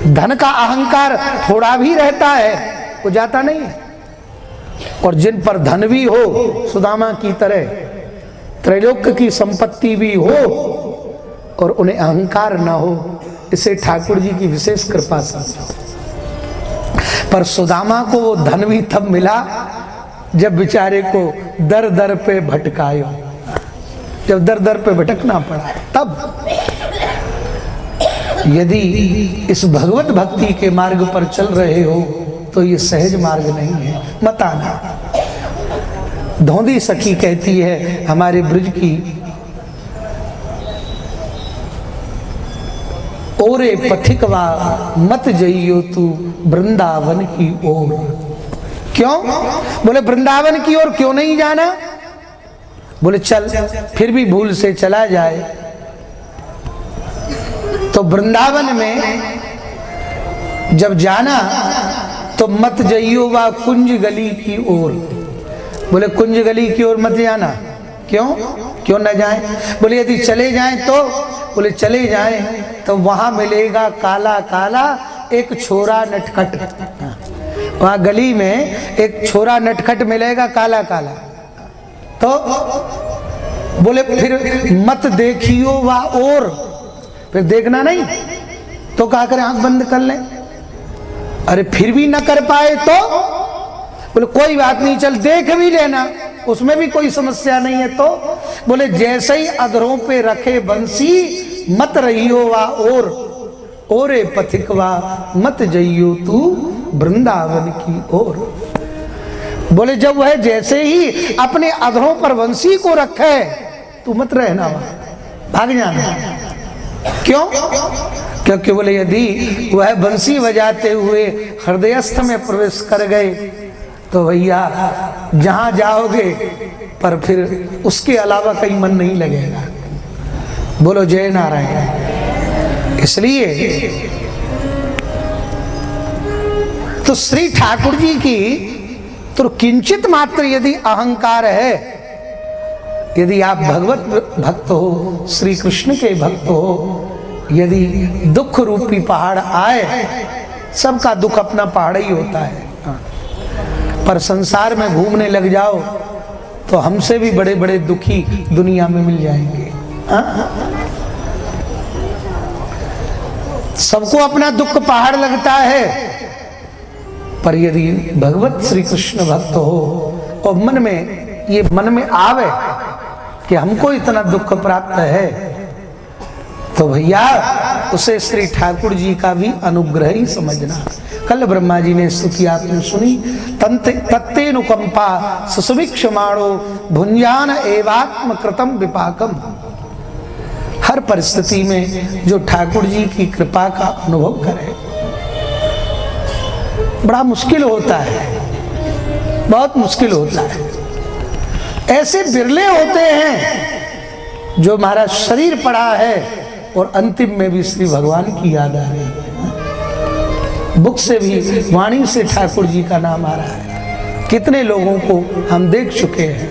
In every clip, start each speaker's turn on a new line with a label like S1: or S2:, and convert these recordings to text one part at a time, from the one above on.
S1: धन का अहंकार थोड़ा भी रहता है वो जाता नहीं है। और जिन पर धन भी हो, सुदामा की तरह त्रैलोक्य की संपत्ति भी हो और उन्हें अहंकार न हो, इसे ठाकुर जी की विशेष कृपा समझो। पर सुदामा को वो धन भी तब मिला जब बेचारे को दर दर पे भटकायो, जब दर दर पे भटकना पड़ा तब। यदि इस भगवत भक्ति के मार्ग पर चल रहे हो तो ये सहज मार्ग नहीं है, मत आना। धौंधी सखी कहती है हमारे ब्रज की, ओरे पथिकवा मत जइयो तू वृंदावन की ओर। क्यों? बोले वृंदावन की ओर क्यों नहीं जाना? बोले चल फिर भी भूल से चला जाए तो वृंदावन में जब जाना तो मत जइयो वा कुंज गली की ओर। बोले कुंज गली की ओर मत जाना। क्यों? क्यों न जाएं? बोले यदि चले जाएं तो, बोले चले जाएं तो वहां मिलेगा काला काला एक छोरा नटखट। वहां गली में एक छोरा नटखट मिलेगा काला काला। तो बोले फिर मत देखियो वा और, फिर देखना नहीं तो क्या करें, आंख बंद कर लें। अरे फिर भी न कर पाए तो बोले कोई बात नहीं, चल देख भी लेना, उसमें भी कोई समस्या नहीं है। तो बोले जैसे ही अधरों पे रखे बंसी मत रहियो वा और, ओरे पथिकवा मत जइयो तू वृंदावन की ओर। बोले जब वह जैसे ही अपने अधरों पर बंसी को रखे तू मत रहना वहां, भाग जाना। क्यों? क्योंकि बोले यदि वह बंसी बजाते हुए हृदयस्थ में प्रवेश कर गए तो भैया जहां जाओगे पर फिर उसके अलावा कहीं मन नहीं लगेगा। बोलो जय नारायण। इसलिए तो श्री ठाकुर जी की तो किंचित मात्र यदि अहंकार है, यदि आप भगवत भक्त हो, श्री कृष्ण के भक्त हो, यदि दुख रूपी पहाड़ आए, सबका दुख अपना पहाड़ ही होता है, पर संसार में घूमने लग जाओ तो हमसे भी बड़े बड़े दुखी दुनिया में मिल जाएंगे। सबको अपना दुख पहाड़ लगता है, पर यदि भगवत श्री कृष्ण भक्त हो और मन में ये मन में आवे कि हमको इतना दुख प्राप्त है तो भैया उसे श्री ठाकुर जी का भी अनुग्रह ही समझना। कल ब्रह्मा जी ने स्तुति आपने सुनी, तत्तेनुकंपा सुसुभिक्षमाणो भुंजान एवात्म कृतम विपाकम। हर परिस्थिति में जो ठाकुर जी की कृपा का अनुभव करे, बड़ा मुश्किल होता है, बहुत मुश्किल होता है। ऐसे बिरले होते हैं जो हमारा शरीर पड़ा है और अंतिम में भी श्री भगवान की याद आ रही है, बुक से भी वाणी से ठाकुर जी का नाम आ रहा है। कितने लोगों को हम देख चुके हैं,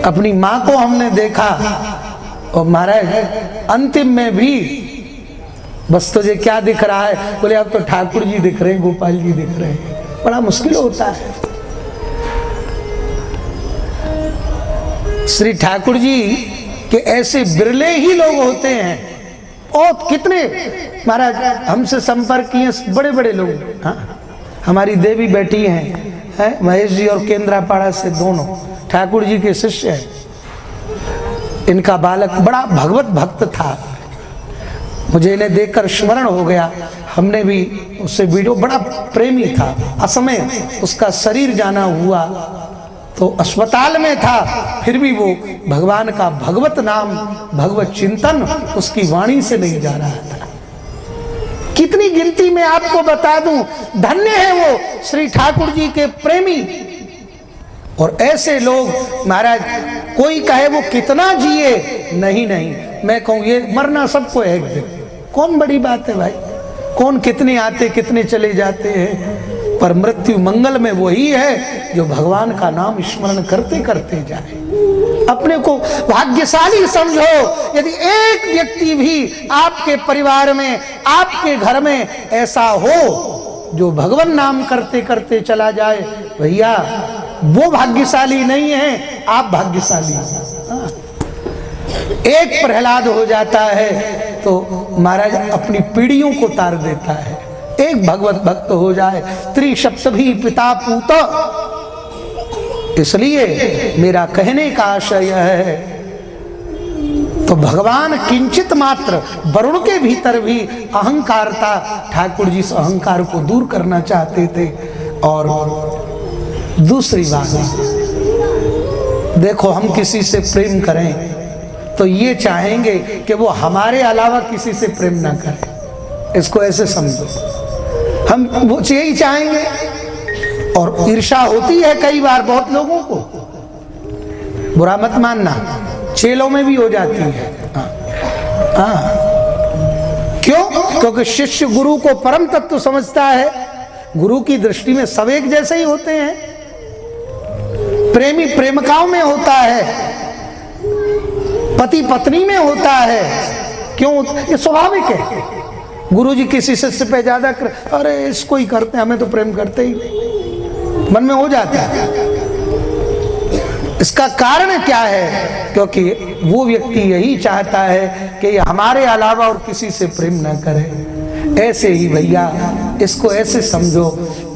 S1: अपनी माँ को हमने देखा और महाराज अंतिम में भी बस तुझे क्या दिख रहा है, बोले अब तो ठाकुर जी दिख रहे हैं, गोपाल जी दिख रहे हैं। बड़ा मुश्किल होता है। श्री ठाकुर जी के ऐसे बिरले ही लोग होते हैं। और कितने महाराज हमसे संपर्क किए बड़े बड़े लोग। हाँ, हमारी देवी बेटी हैं महेश जी और केंद्रापाड़ा से, दोनों ठाकुर जी के शिष्य हैं। इनका बालक बड़ा भगवत भक्त था, मुझे इन्हें देखकर स्मरण हो गया। हमने भी उससे वीडियो, बड़ा प्रेमी था। असमय उसका शरीर जाना हुआ तो अस्पताल में था, फिर भी वो भगवान का भगवत नाम, भगवत चिंतन उसकी वाणी से नहीं जा रहा था। कितनी गिनती में आपको बता दूं, धन्य है वो श्री ठाकुर जी के प्रेमी। और ऐसे लोग महाराज, कोई कहे वो कितना जिए, नहीं नहीं, मैं कहूं ये मरना सबको है एक दिन। कौन बड़ी बात है भाई, कौन कितने आते कितने चले जाते हैं, पर मृत्यु मंगल में वही है जो भगवान का नाम स्मरण करते करते जाए। अपने को भाग्यशाली समझो यदि एक व्यक्ति भी आपके परिवार में, आपके घर में ऐसा हो जो भगवान नाम करते करते चला जाए, भैया वो भाग्यशाली नहीं है, आप भाग्यशाली हैं। एक प्रहलाद हो जाता है तो महाराज अपनी पीढ़ियों को तार देता है। एक भगवत भक्त हो जाए, त्रिसप्तभी पिता पूत। इसलिए मेरा कहने का आशय है, तो भगवान किंचित मात्र वरुण के भीतर भी अहंकार था, ठाकुर जी से अहंकार को दूर करना चाहते थे। और दूसरी बात, देखो हम किसी से प्रेम करें तो ये चाहेंगे कि वो हमारे अलावा किसी से प्रेम ना करे, इसको ऐसे समझो, हम वो यही चाहेंगे। और ईर्षा होती है कई बार बहुत लोगों को, बुरा मत मानना, चेलों में भी हो जाती है। क्यों? क्योंकि शिष्य गुरु को परम तत्व समझता है। गुरु की दृष्टि में सब एक जैसे ही होते हैं। प्रेमी प्रेमिकाओं में होता है, पति पत्नी में होता है। क्यों? ये स्वाभाविक है। गुरुजी किसी शिष्य पे ज्यादा अरे इसको ही करते हैं, हमें तो प्रेम करते ही, मन में हो जाता है। इसका कारण क्या है? क्योंकि वो व्यक्ति यही चाहता है कि हमारे अलावा और किसी से प्रेम ना करे। ऐसे ही भैया इसको ऐसे समझो,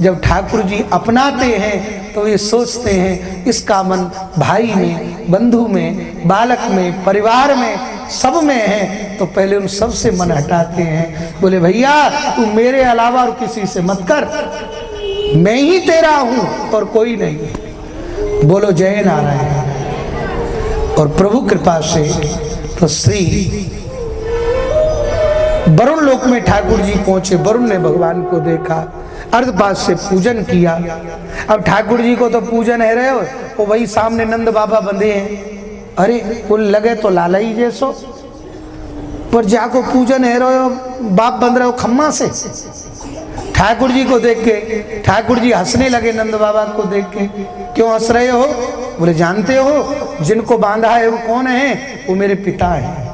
S1: जब ठाकुर जी अपनाते हैं तो ये सोचते हैं इसका मन भाई में, बंधु में, बालक में, परिवार में, सब में है, तो पहले उन सब से मन हटाते हैं। बोले भैया तू मेरे अलावा और किसी से मत कर, मैं ही तेरा हूं और कोई नहीं। बोलो जय नारायण। और प्रभु कृपा से तो श्री वरुण लोक में ठाकुर जी पहुंचे। वरुण ने भगवान को देखा, अर्धपाद से पूजन किया। अब ठाकुर जी को तो पूजन है रहे हो, वो वही सामने नंद बाबा बंधे हैं। अरे वो लगे तो लाला ही जैसो, पर जाको पूजन है रहे हो, बाप बंध रहे हो खम्मा से। ठाकुर जी को देख के ठाकुर जी हंसने लगे, नंद बाबा को देख के। क्यों हंस रहे हो? बोले जानते हो जिनको बांधा है वो कौन है? वो मेरे पिता हैं।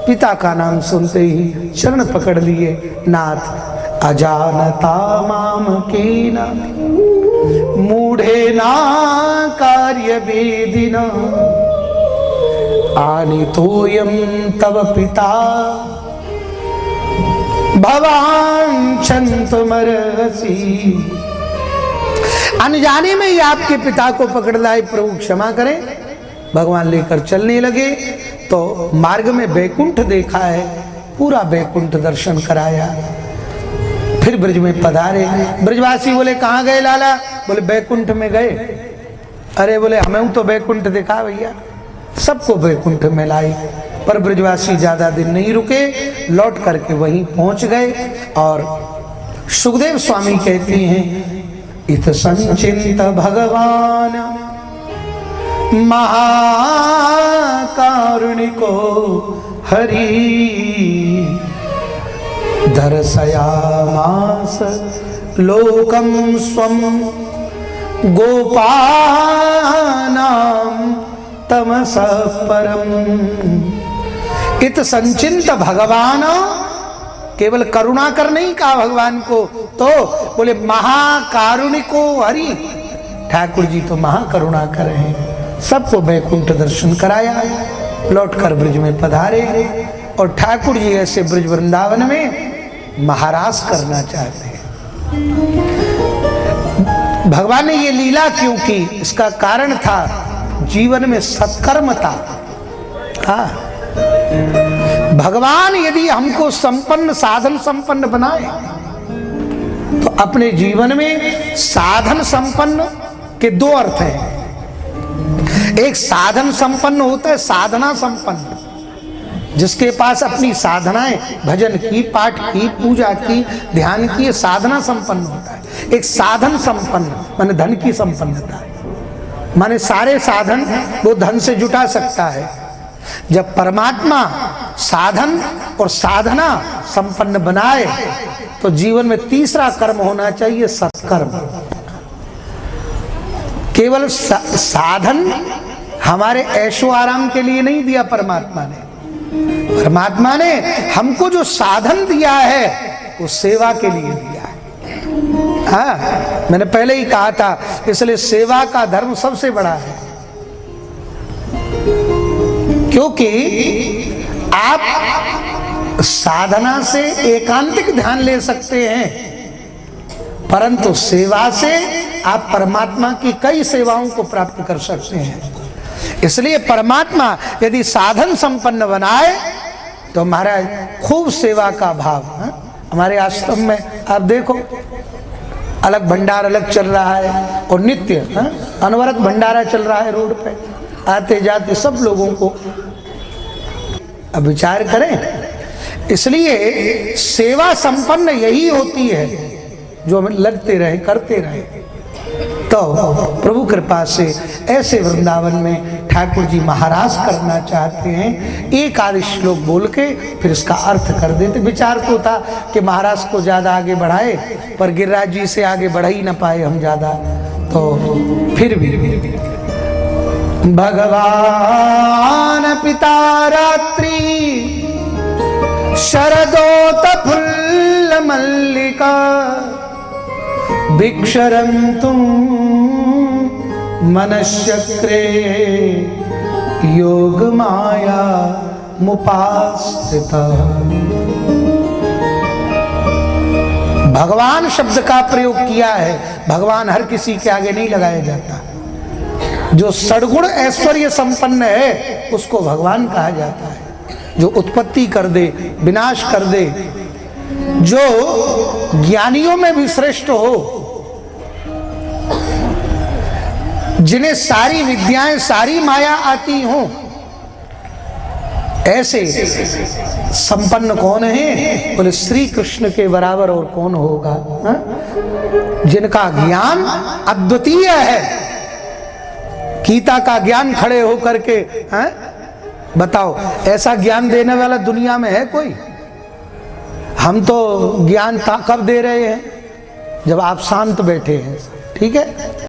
S1: पिता का नाम सुनते ही चरण पकड़ लिए। नाथ अजानता माम कीना मूढ़े ना कार्य वेदिना आनितोयम तव पिता भवान छंतमरसी। अनजाने में ही आपके पिता को पकड़ लाए, प्रभु क्षमा करें। भगवान लेकर चलने लगे तो मार्ग में बैकुंठ देखा है, पूरा बैकुंठ दर्शन कराया। फिर ब्रज में पधारे। ब्रजवासी बोले कहाँ गए लाला? बोले बैकुंठ में गए। अरे बोले हमें तो बैकुंठ दिखा भैया। सबको बैकुंठ में लाई, पर ब्रजवासी ज्यादा दिन नहीं रुके, लौट करके वहीं पहुंच गए। और सुखदेव स्वामी कहते हैं इत संचिंत भगवान महाकारुणिको हरि दर्शयामास लोकम स्वम गोपानां तमसः परम। इत संचिंत भगवान, केवल करुणा कर नहीं कहा भगवान को, तो बोले महाकारुणिको हरि। ठाकुर जी तो महाकरुणा कर रहे हैं। सबको बैकुंठ दर्शन कराया, लौटकर ब्रज में पधारे। और ठाकुर जी ऐसे ब्रज वृंदावन में महाराज करना चाहते हैं। भगवान ने ये लीला क्यों की? इसका कारण था जीवन में सत्कर्म था। हाँ, भगवान यदि हमको संपन्न, साधन संपन्न बनाए तो अपने जीवन में साधन संपन्न के दो अर्थ हैं। एक साधन संपन्न होता है, साधना संपन्न, जिसके पास अपनी साधनाएं, भजन की, पाठ की, पूजा की, ध्यान की, साधना संपन्न होता है। एक साधन संपन्न माने धन की संपन्नता, माने सारे साधन वो धन से जुटा सकता है। जब परमात्मा साधन और साधना संपन्न बनाए तो जीवन में तीसरा कर्म होना चाहिए, सत्कर्म। केवल साधन हमारे ऐशो आराम के लिए नहीं दिया परमात्मा ने। परमात्मा ने हमको जो साधन दिया है वो सेवा के लिए दिया है। हाँ, मैंने पहले ही कहा था, इसलिए सेवा का धर्म सबसे बड़ा है। क्योंकि आप साधना से एकांतिक ध्यान ले सकते हैं, परंतु सेवा से आप परमात्मा की कई सेवाओं को प्राप्त कर सकते हैं। इसलिए परमात्मा यदि साधन संपन्न बनाए तो महाराज खूब सेवा का भाव। हमारे आश्रम में आप देखो, अलग भंडारा अलग चल रहा है और नित्य अनवरत भंडारा चल रहा है रोड पे, आते जाते सब लोगों को। अब विचार करें, इसलिए सेवा संपन्न यही होती है जो हमें लगते रहे, करते रहे। तो प्रभु कृपा से ऐसे वृंदावन में ठाकुर जी महाराज करना चाहते हैं। एक आदि श्लोक बोल के फिर इसका अर्थ कर देते। विचार तो था कि महाराज को ज्यादा आगे बढ़ाए, पर गिरिराज जी से आगे बढ़ा ही ना पाए हम ज्यादा, तो फिर भी भगवान पिता रात्रि शरदोत फुल्ल मल्लिका भिक्षरन्तुं मनश्चक्रे योग माया मुपास्थिता। भगवान शब्द का प्रयोग किया है। भगवान हर किसी के आगे नहीं लगाया जाता। जो सद्गुण ऐश्वर्य संपन्न है उसको भगवान कहा जाता है। जो उत्पत्ति कर दे, विनाश कर दे, जो ज्ञानियों में भी श्रेष्ठ हो, जिन्हें सारी विद्याएं, सारी माया आती हों, ऐसे संपन्न कौन है? बोले श्री कृष्ण के बराबर और कौन होगा? जिनका ज्ञान अद्वितीय है। गीता का ज्ञान खड़े होकर के बताओ, ऐसा ज्ञान देने वाला दुनिया में है कोई? हम तो ज्ञान कब दे रहे हैं? जब आप शांत बैठे हैं। ठीक है।